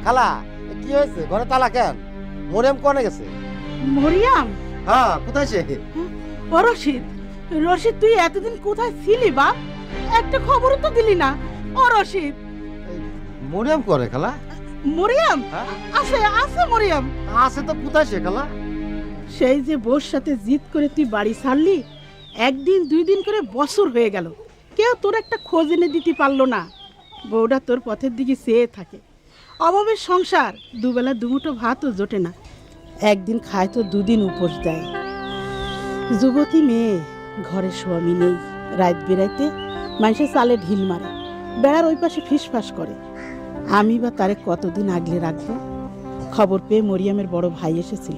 খালা কি হয়েছে, ঘরে তালা কেন? মরিয়ম কোনে গেছে? মরিয়াম? হ্যাঁ, কোথায় সে? ও রশিদ, রশিদ তুই এতদিন কোথায় ছিলি বাপ? একটা খবরও তো দিলি না। ও রশিদ। মরিয়ম করে খালা? মরিয়াম হ্যাঁ? আছে, আছে মরিয়াম আছে তো, কোথায় সে খালা? সেই যে বোর সাথে জিদ করে তুই বাড়ি ছাড়লি, একদিন দুই দিন করে বছর হয়ে গেল, কেউ তোর একটা খোঁজ এনে দিতে পারলো না। বউটা তোর পথের দিকে চেয়ে থাকে। অভাবের সংসার, দুবেলা দুমুঠো ভাতও জোটে না, একদিন খায় তো দুদিন উপোস দেয়। যুবতী মেয়ে, ঘরে স্বামী নেই, রাত বেড়াইতে মানুষের চালে ঢিল মারে, বেড়ার ওই পাশে ফিসফাস করে। আমি বা তারে কতদিন আগলে রাখবো? খবর পেয়ে মরিয়ামের বড় ভাই এসেছিল।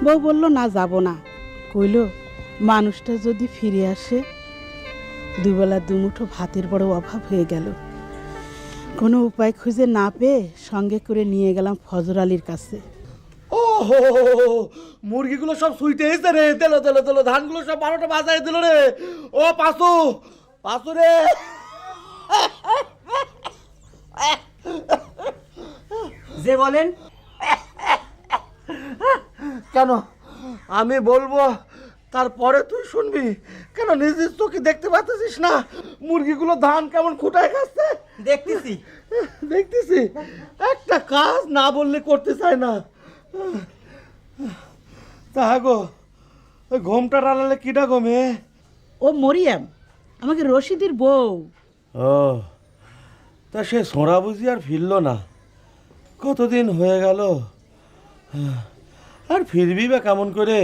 বউ বলল না, যাব না। কইল মানুষটা যদি ফিরে আসে। দুবেলা দুমুঠো ভাতের বড় অভাব হয়ে গেল। কোনো উপায় খুঁজে না পেয়ে সঙ্গে করে নিয়ে গেলাম ফজর আলীর কাছে। ও হো, মুরগিগুলো সব সুইটে এসে রে, তেলো তেলো তেলো, ধানগুলো সব 12টা বাজায় দিল রে। ও পাসু, পাসু রে। যে বলেন। কেন আমি বলবো তারপরে তুই শুনবি? কেন নিজের চোখে দেখতে পাচ্ছিস না মুরগিগুলো ধান কেমন খুঁটায় খাচ্ছে? দেখতেছি। দেখতেছি, একটা কাজ না বললে করতে চায় না। তা গো, ওই ঘোমটা টানালে কিটা ঘুমে? ও মরিয়াম, আমাকে রশিদের বউ। ও, তা সে সোঁড়া বুঝি আর ফিরল না? কতদিন হয়ে গেল, আর ফিরবি বা কেমন করে?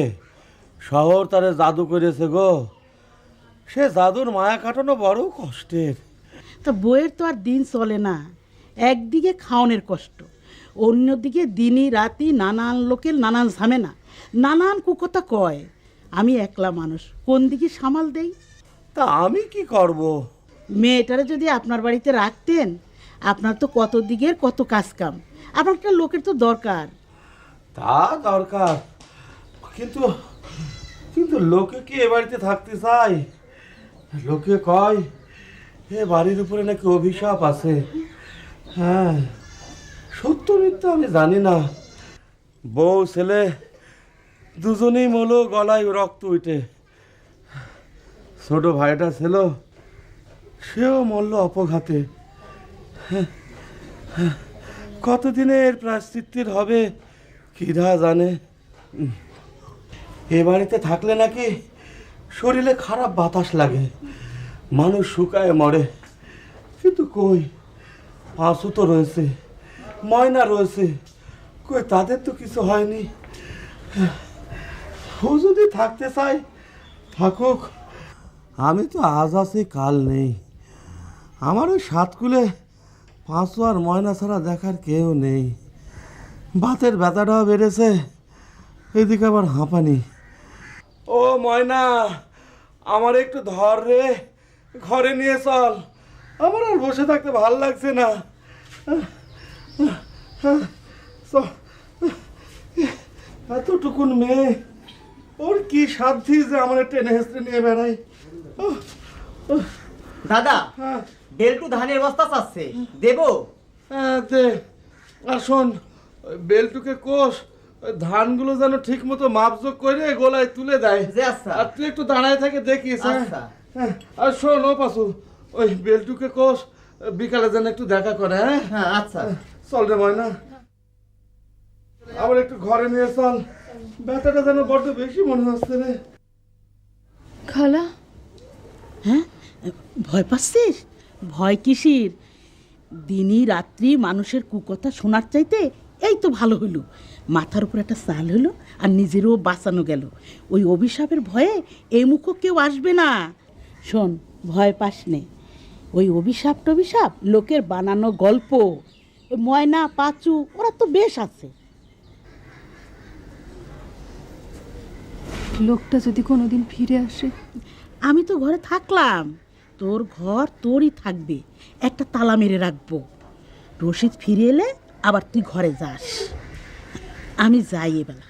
শহর তারে জাদু করেছে গো, সে জাদুর মায়া কাটানো বড় কষ্টের। তা বইয়ের তো আর দিন চলে না। একদিকে খাওয়ানোর কষ্ট, অন্যদিকে দিনই রাতি নানান লোকের নানান ঝামেলা, নানান কুকথা কয়। আমি একলা মানুষ, কোন দিকে সামাল দেই? তা আমি কি করব? মেয়েটারে যদি আপনার বাড়িতে রাখতেন, আপনার তো কত দিকের কত কাজ কাম, আপনার একটা লোকের তো দরকার। তা দরকার, কিন্তু কিন্তু লোকে কি এ বাড়িতে থাকতে চায়? লোকে কয় এ বাড়ির উপরে নাকি অভিশাপ আছে। হ্যাঁ, সত্য মিথ্যা আমি জানি না। বউ ছেলে দুজনেই মলো, গলায় রক্ত উঠে। ছোট ভাইটা ছিল, সেও মরল অপঘাতে। কতদিনের প্রায়শ্চিত্তের হবে কিরা জানে। এ বাড়িতে থাকলে নাকি শরীরে খারাপ বাতাস লাগে, মানুষ শুকায় মরে। কিন্তু কই, পাঁচু তো রয়েছে, ময়না রয়েছে, কই তাদের তো কিছু হয়নি। ও যদি থাকতে চায় থাকুক, আমি তো আজ আছি কাল নেই। আমার ওই সাতকুলে পাঁচু আর ময়না ছাড়া দেখার কেউ নেই। বাতের ব্যথাটাও বেড়েছে, এদিকে আবার হাঁপানি। ও ময়না, আমার একটু ধর রে, ঘরে নিয়ে চল, আমার আর বসে থাকতে ভাল লাগছে না। এতটুকুন মেয়ে, ওর কি সাধ্যি যে আমার টেনে হেসড়ে নিয়ে বেড়াই। দাদা, হ্যাঁ, বেলটু ধানের বস্তা চাচ্ছে, দেবো? দে। আর শোন, ওই বেলটুকে কোষ, ওই ধানগুলো যেন ঠিক মতো মাপজোক করে গোলায় তুলে দেয়। যে আচ্ছা। আর তুই একটু দাঁড়ায় থেকে দেখিস। হ্যাঁ? আচ্ছা। হ্যাঁ, আর শোন ও পাশু, ওই বেলটুকে কোষ বিকালে যেন একটু দেখা করে। হ্যাঁ, হ্যাঁ আচ্ছা। চল রে ময়না, আবার একটু ঘরে নিয়ে চল, ব্যথাটা যেন বড্ড বেশি মনে হচ্ছে রে। খালা, হ্যাঁ, ভয় পাচ্ছিস? ভয় কিসির? দিনই রাত্রি মানুষের কুকথা শোনার চাইতে এই তো ভালো হইল, মাথার উপর একটা চাল হইলো আর নিজেরও বাঁচানো গেল। ওই অভিশাপের ভয়ে এই মুখও কেউ আসবে না। শোন, ভয় পাস নে, ওই অভিশাপ টভিশাপ লোকের বানানো গল্প। ওই ময়না পাঁচু ওরা তো বেশ আছে। লোকটা যদি কোনোদিন ফিরে আসে? আমি তো ঘরে থাকলাম, তোর ঘর তোরই থাকবে, একটা তালা মেরে রাখবো। রশিদ ফিরে এলে আবার তুই ঘরে যাস। আমি যাই এবেলা।